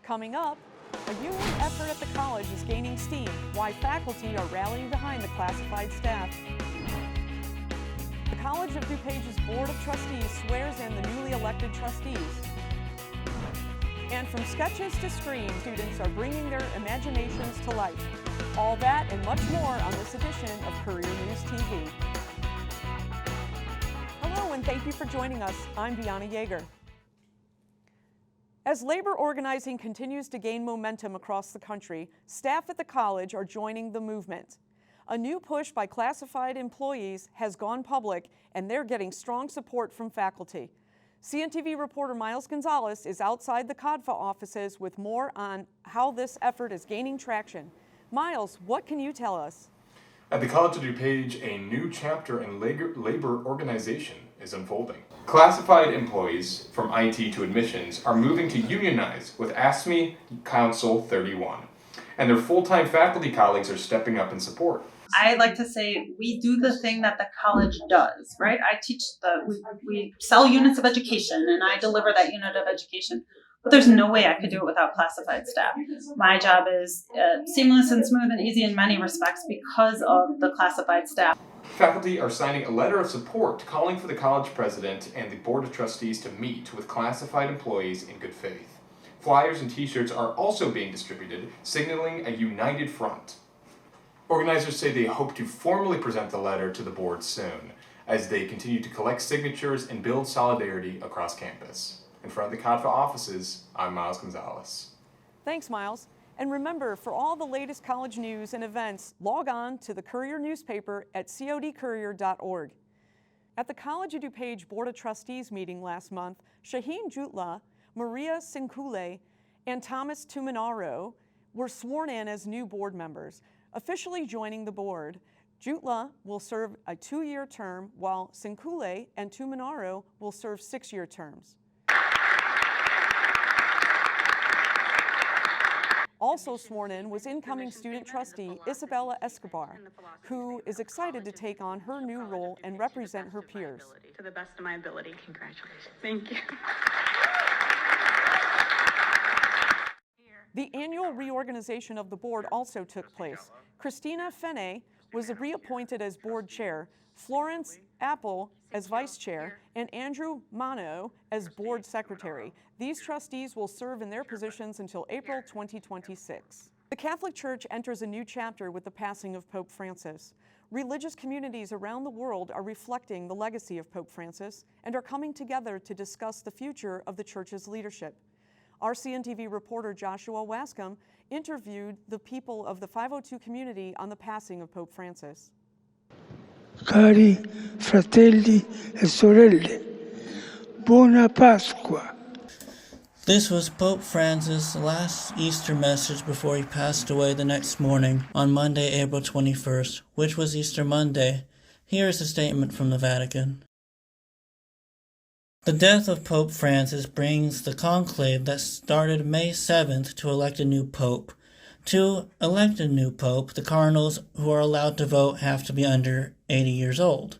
Coming up, a union effort at the college is gaining steam, why faculty are rallying behind the classified staff. The College of DuPage's Board of Trustees swears in the newly elected trustees. And from sketches to screen, students are bringing their imaginations to life. All that and much more on this edition of Courier News TV. Hello and thank you for joining us. I'm Bianna Yeager. As labor organizing continues to gain momentum across the country, staff at the college are joining the movement. A new push by classified employees has gone public, and they're getting strong support from faculty. CNTV reporter Miles Gonzalez is outside the CODFA offices with more on how this effort is gaining traction. Miles, what can you tell us? At the College of DuPage, a new chapter in labor organization is unfolding. Classified employees, from IT to admissions, are moving to unionize with ASME Council 31, and their full-time faculty colleagues are stepping up in support. I like to say we do the thing that the college does, right? I teach we sell units of education, and I deliver that unit of education. But there's no way I could do it without classified staff. My job is seamless and smooth and easy in many respects because of the classified staff. Faculty are signing a letter of support calling for the college president and the board of trustees to meet with classified employees in good faith. Flyers and t-shirts are also being distributed, signaling a united front. Organizers say they hope to formally present the letter to the board soon, as they continue to collect signatures and build solidarity across campus. In front of the CODFA offices, I'm Miles Gonzalez. Thanks, Miles. And remember, for all the latest college news and events, log on to the Courier newspaper at codcourier.org. At the College of DuPage Board of Trustees meeting last month, Shaheen Jutla, Maria Sinkule, and Thomas Tuminaro were sworn in as new board members. Officially joining the board, Jutla will serve a 2-year term, while Sinkule and Tuminaro will serve 6-year terms. Also sworn in was incoming student trustee Isabella Escobar, who is excited to take on her new role and represent her peers. To the best of my ability. Congratulations. Thank you. The annual reorganization of the board also took place. Christina Fene was reappointed as board chair, Florence Apple as vice chair, and Andrew Mano as board secretary. These trustees will serve in their positions until April 2026. The Catholic Church enters a new chapter with the passing of Pope Francis. Religious communities around the world are reflecting the legacy of Pope Francis and are coming together to discuss the future of the Church's leadership. Our CNTV reporter Joshua Wascom interviewed the people of the 502 community on the passing of Pope Francis. Cari fratelli e sorelle, buona Pasqua. This was Pope Francis' last Easter message before he passed away the next morning on Monday, April 21st, which was Easter Monday. Here is a statement from the Vatican. The death of Pope Francis brings the conclave that started May 7th to elect a new pope. To elect a new pope, the cardinals who are allowed to vote have to be under 80 years old.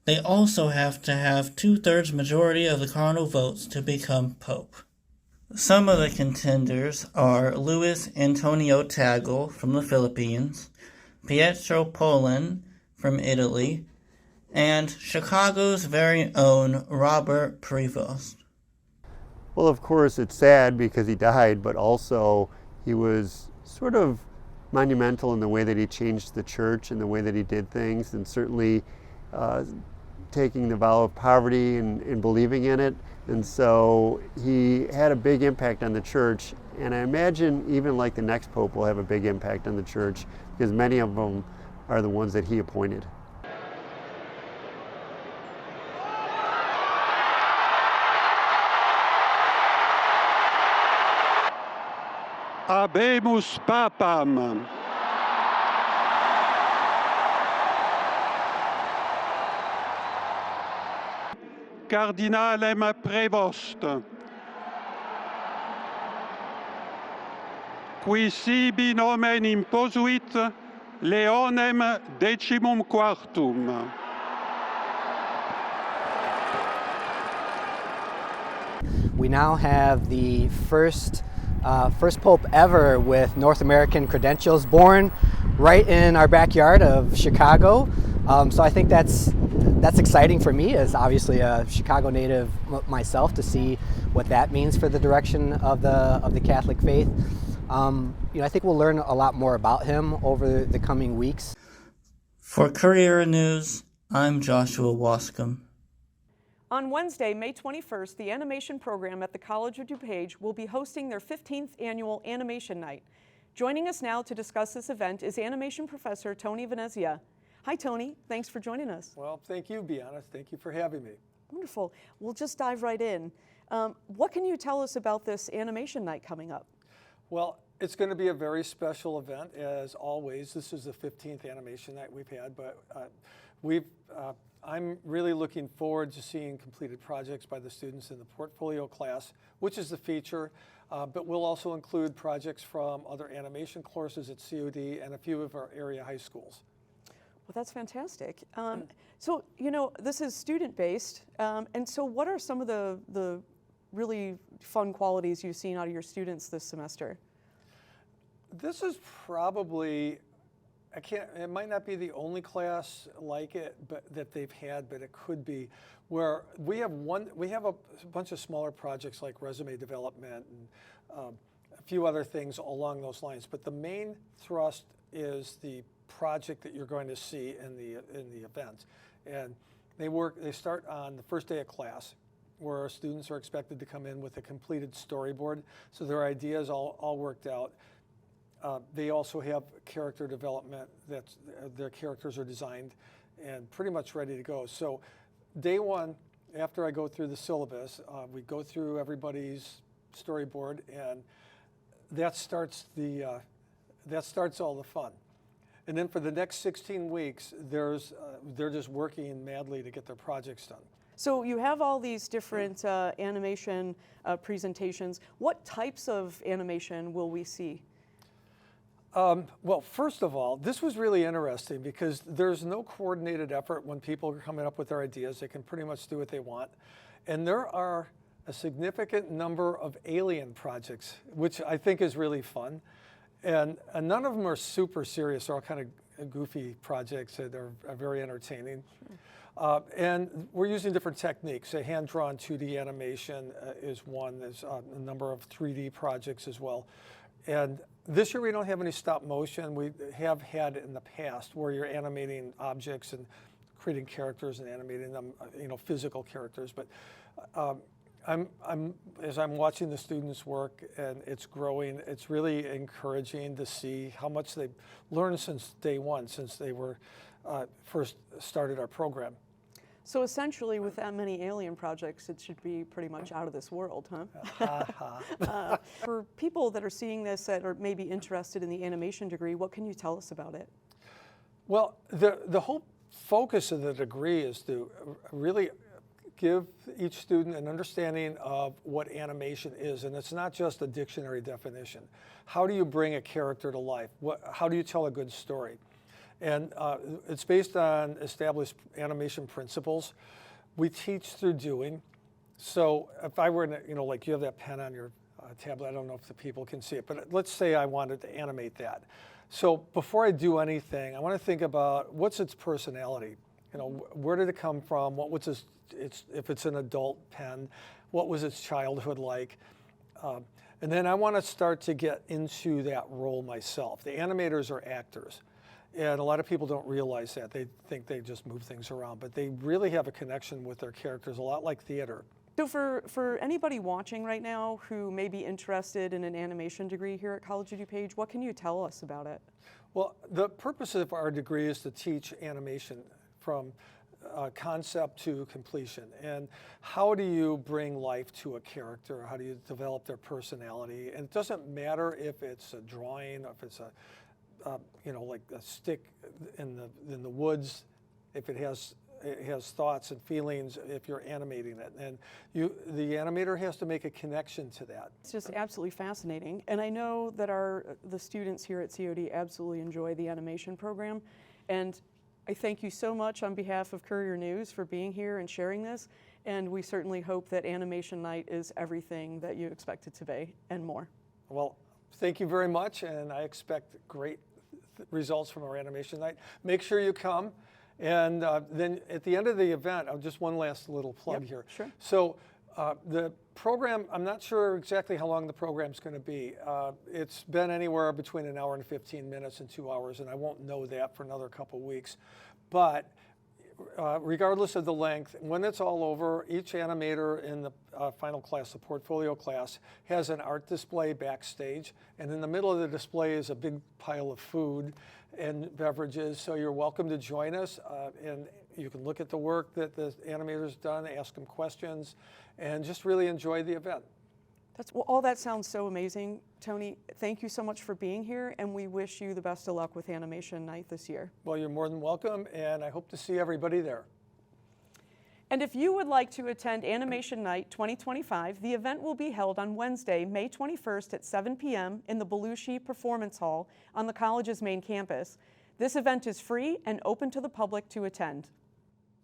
They also have to have 2/3 majority of the cardinal votes to become pope. Some of the contenders are Luis Antonio Tagle from the Philippines, Pietro Pollan from Italy, and Chicago's very own Robert Prevost. Well, of course, it's sad because he died, but also he was sort of monumental in the way that he changed the church and the way that he did things, and certainly taking the vow of poverty and believing in it. And so he had a big impact on the church, and I imagine even like the next pope will have a big impact on the church because many of them are the ones that he appointed. Habemus Papam. Cardinalem Prevost. Qui sibi nomen imposuit Leonem decimum quartum. We now have the first First Pope ever with North American credentials, born right in our backyard of Chicago. So I think that's exciting for me as obviously a Chicago native myself to see what that means for the direction of the Catholic faith. I think we'll learn a lot more about him over the coming weeks. For Courier News, I'm Joshua Wascom. On Wednesday, May 21st, the animation program at the College of DuPage will be hosting their 15th annual Animation Night. Joining us now to discuss this event is animation professor Tony Venezia. Hi, Tony. Thanks for joining us. Well, thank you, Bianna. Thank you for having me. Wonderful. We'll just dive right in. What can you tell us about this Animation Night coming up? Well, it's going to be a very special event, as always. This is the 15th Animation Night we've had, but I'm really looking forward to seeing completed projects by the students in the portfolio class, which is the feature, but we'll also include projects from other animation courses at COD and a few of our area high schools. Well, that's fantastic. So, this is student-based, and so what are some of the really fun qualities you've seen out of your students this semester? This is probably, it might not be the only class like it, but that they've had, but it could be, where we have a bunch of smaller projects like resume development and a few other things along those lines. But the main thrust is the project that you're going to see in the event, and they start on the first day of class, where our students are expected to come in with a completed storyboard, so their ideas all worked out. They also have character development, their characters are designed and pretty much ready to go. So day one, after I go through the syllabus, we go through everybody's storyboard, and that starts all the fun. And then for the next 16 weeks, they're just working madly to get their projects done. So you have all these different animation presentations. What types of animation will we see? Well, first of all, this was really interesting because there's no coordinated effort when people are coming up with their ideas. They can pretty much do what they want. And there are a significant number of alien projects, which I think is really fun. And none of them are super serious. They're all kind of goofy projects that are very entertaining. And we're using different techniques. A hand-drawn 2D animation is one. There's a number of 3D projects as well. And this year we don't have any stop motion. We have had it in the past where you're animating objects and creating characters and animating them, physical characters. But as I'm watching the students work and it's growing, it's really encouraging to see how much they've learned since day one, since they were first started our program. So essentially, with that many alien projects, it should be pretty much out of this world, huh? For people that are seeing this that are maybe interested in the animation degree, what can you tell us about it? Well, the whole focus of the degree is to really give each student an understanding of what animation is, and it's not just a dictionary definition. How do you bring a character to life? How do you tell a good story? And it's based on established animation principles. We teach through doing. So if I were to, like you have that pen on your tablet, I don't know if the people can see it, but let's say I wanted to animate that. So before I do anything, I want to think about what's its personality. Where did it come from? What was if it's an adult pen, what was its childhood like? And then I want to start to get into that role myself. The animators are actors. And a lot of people don't realize that. They think they just move things around, but they really have a connection with their characters, a lot like theater. So for anybody watching right now who may be interested in an animation degree here at College of DuPage, what can you tell us about it? Well, the purpose of our degree is to teach animation from concept to completion. And how do you bring life to a character? How do you develop their personality? And it doesn't matter if it's a drawing, if it's a like a stick in the woods, if it has thoughts and feelings, if you're animating it, and the animator has to make a connection to that. It's just absolutely fascinating, and I know that the students here at COD absolutely enjoy the animation program, and I thank you so much on behalf of Courier News for being here and sharing this, and we certainly hope that Animation Night is everything that you expect it to be and more. Well, thank you very much, and I expect great results from our animation night. Make sure you come. And then at the end of the event, just one last little plug here. Sure. So the program, I'm not sure exactly how long the program's going to be. It's been anywhere between an hour and 15 minutes and 2 hours, and I won't know that for another couple weeks. But regardless of the length, when it's all over, each animator in the final class, the portfolio class, has an art display backstage. And in the middle of the display is a big pile of food and beverages. So you're welcome to join us. And you can look at the work that the animator's done, ask them questions, and just really enjoy the event. Well, all that sounds so amazing, Tony. Thank you so much for being here, and we wish you the best of luck with Animation Night this year. Well, you're more than welcome, and I hope to see everybody there. And if you would like to attend Animation Night 2025, the event will be held on Wednesday, May 21st at 7 p.m. in the Belushi Performance Hall on the college's main campus. This event is free and open to the public to attend.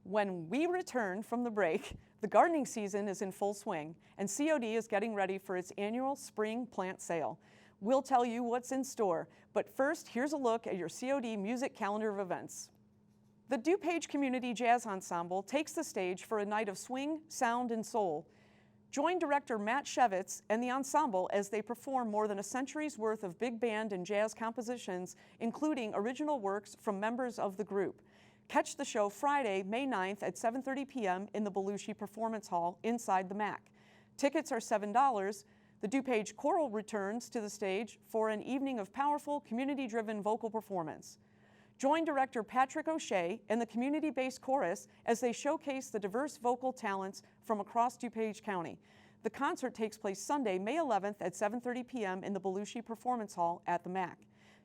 When we return from the break, the gardening season is in full swing, and COD is getting ready for its annual spring plant sale. We'll tell you what's in store, but first, here's a look at your COD music calendar of events. The DuPage Community Jazz Ensemble takes the stage for a night of swing, sound, and soul. Join director Matt Shevitz and the ensemble as they perform more than a century's worth of big band and jazz compositions, including original works from members of the group. Catch the show Friday, May 9th at 7:30 p.m. in the Belushi Performance Hall inside the MAC. Tickets are $7. The DuPage Choral returns to the stage for an evening of powerful, community-driven vocal performance. Join director Patrick O'Shea and the community-based chorus as they showcase the diverse vocal talents from across DuPage County. The concert takes place Sunday, May 11th at 7:30 p.m. in the Belushi Performance Hall at the MAC.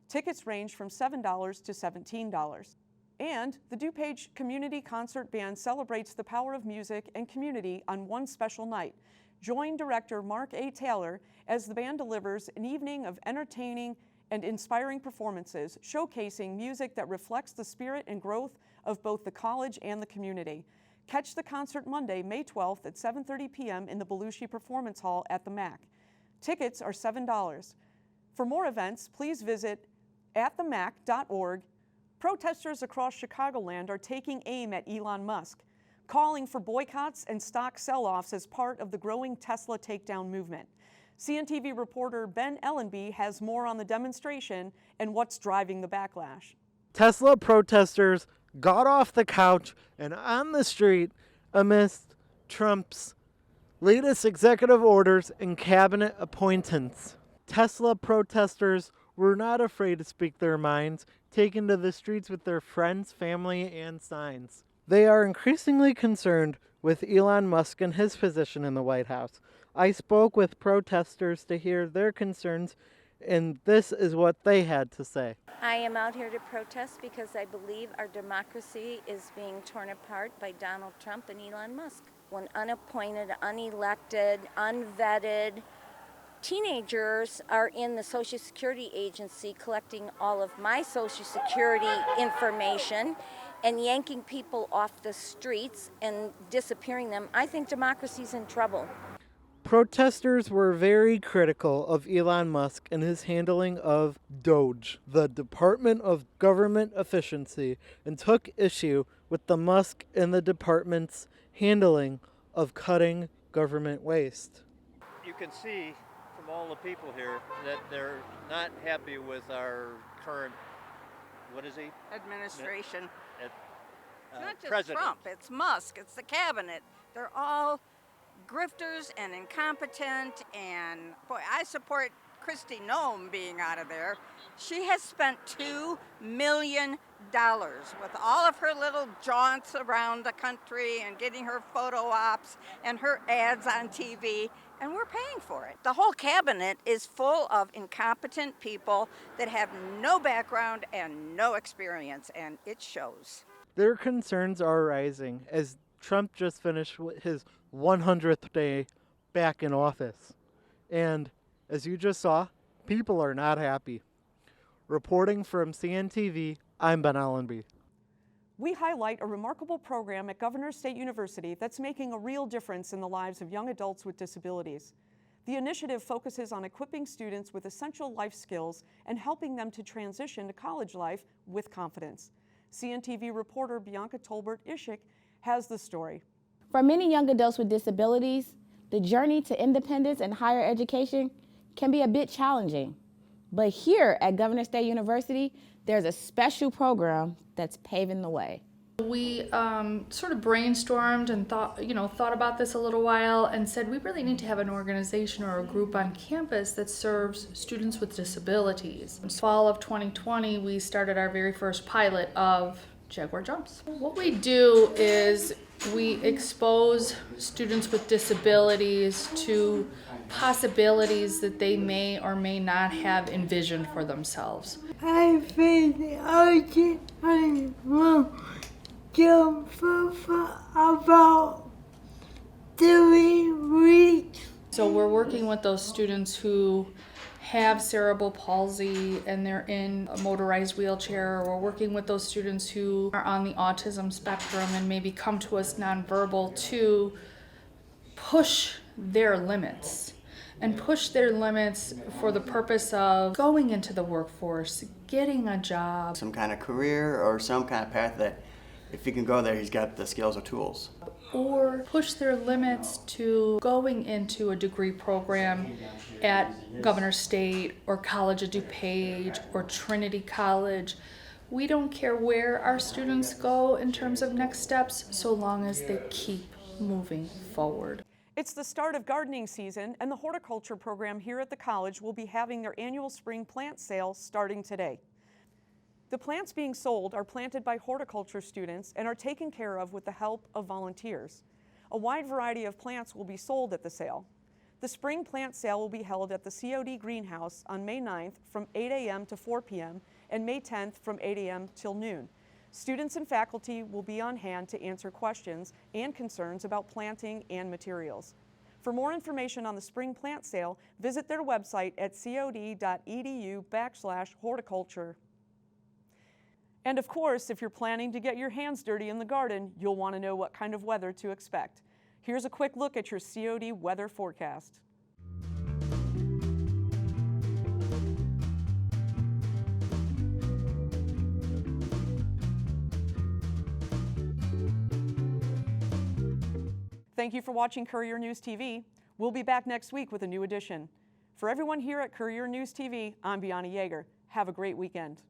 Tickets range from $7 to $17. And the DuPage Community Concert Band celebrates the power of music and community on one special night. Join director Mark A. Taylor as the band delivers an evening of entertaining and inspiring performances, showcasing music that reflects the spirit and growth of both the college and the community. Catch the concert Monday, May 12th at 7:30 p.m. in the Belushi Performance Hall at the MAC. Tickets are $7. For more events, please visit atthemac.org. Protesters across Chicagoland are taking aim at Elon Musk, calling for boycotts and stock sell-offs as part of the growing Tesla takedown movement. CNTV reporter Ben Ellenby has more on the demonstration and what's driving the backlash. Tesla protesters got off the couch and on the street amidst Trump's latest executive orders and cabinet appointments. Tesla protesters were not afraid to speak their minds, taken to the streets with their friends, family, and signs. They are increasingly concerned with Elon Musk and his position in the White House. I spoke with protesters to hear their concerns, and this is what they had to say. I am out here to protest because I believe our democracy is being torn apart by Donald Trump and Elon Musk. When unappointed, unelected, unvetted teenagers are in the Social Security Agency collecting all of my Social Security information and yanking people off the streets and disappearing them, I think democracy's in trouble. Protesters were very critical of Elon Musk and his handling of DOGE, the Department of Government Efficiency, and took issue with the Musk and the department's handling of cutting government waste. You can see from all the people here that they're not happy with our current, what is he? Administration. It's not just president. Trump, it's Musk, it's the cabinet. They're all grifters and incompetent, and boy, I support Kristi Noem being out of there. She has spent $2 million with all of her little jaunts around the country and getting her photo ops and her ads on TV, and we're paying for it. The whole cabinet is full of incompetent people that have no background and no experience, and it shows. Their concerns are rising as Trump just finished his 100th day back in office. And as you just saw, people are not happy. Reporting from CNTV, I'm Ben Ellenby. We highlight a remarkable program at Governor State University that's making a real difference in the lives of young adults with disabilities. The initiative focuses on equipping students with essential life skills and helping them to transition to college life with confidence. CNTV reporter Bianca Toblert has the story. For many young adults with disabilities, the journey to independence and higher education can be a bit challenging. But here at Governor State University, there's a special program that's paving the way. We sort of brainstormed and thought about this a little while and said we really need to have an organization or a group on campus that serves students with disabilities. In fall of 2020, we started our very first pilot of Jaguar Jumps. What we do is we expose students with disabilities to possibilities that they may or may not have envisioned for themselves. I think I will jump for about 3 weeks. So we're working with those students who have cerebral palsy and they're in a motorized wheelchair. We're working with those students who are on the autism spectrum and maybe come to us nonverbal to push their limits. And push their limits for the purpose of going into the workforce, getting a job. Some kind of career or some kind of path that if he can go there, he's got the skills or tools. Or push their limits to going into a degree program at Governor State or College of DuPage or Trinity College. We don't care where our students go in terms of next steps, so long as they keep moving forward. It's the start of gardening season, and the horticulture program here at the college will be having their annual spring plant sale starting today. The plants being sold are planted by horticulture students and are taken care of with the help of volunteers. A wide variety of plants will be sold at the sale. The spring plant sale will be held at the COD Greenhouse on May 9th from 8 a.m. to 4 p.m. and May 10th from 8 a.m. till noon. Students and faculty will be on hand to answer questions and concerns about planting and materials. For more information on the spring plant sale, visit their website at cod.edu/horticulture. And of course, if you're planning to get your hands dirty in the garden, you'll want to know what kind of weather to expect. Here's a quick look at your COD weather forecast. Thank you for watching Courier News TV. We'll be back next week with a new edition. For everyone here at Courier News TV, I'm Bianna Yeager. Have a great weekend.